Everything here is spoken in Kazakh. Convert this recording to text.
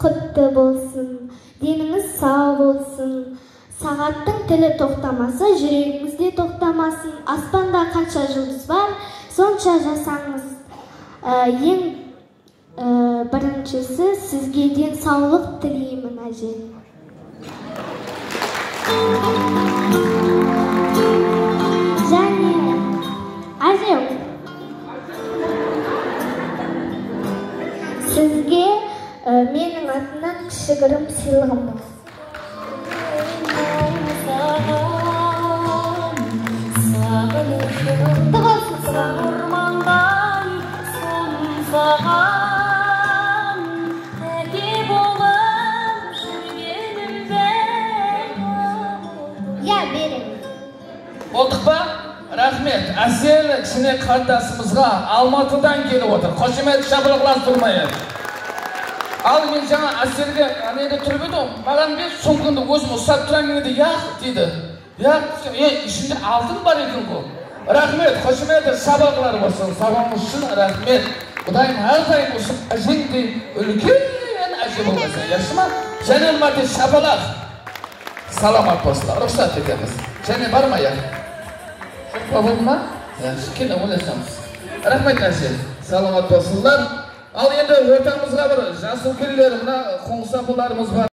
құтты болсын, деніңіз сау болсын. Сағаттың тілі тоқтамаса, жүрегіңіз де тоқтамасын. Аспанда қанша жұлдыз бар, сонша жасаңыз. Ең біріншісі сізге денсаулық тілеймін, әже. Және әже, сізге менің атымнан кішігірім сыйлығым бар. Болдық ба? Рахмет. Әсел кішіне қандасымызға Алматыдан келіп отыр. Қошемет жабылғыластырмайын. Ал мен жаңа Әселге әнеде тұрып едім. Маған бер соңғынды өзім ұстап тұран еді, яқ дейді. Яқ, ішінде алтын бар екен ғой. Рахмет, қошемет жабылғылар болсын. Сабамыз үшін рахмет. Құдайым әрдайым осы әжеңдей үлкен әже болмаса. Яшы ма? Және мәрте шабалақ. Саламат болсылар. Рұқсат етеміз. Және бар ма я? Шықпа болды ма? Келі ойласамыз. Рахмет әже. Саламат болсылар. Ал енді ортамызға бір жасыл келілер, мына қоңсапыларымыз бар.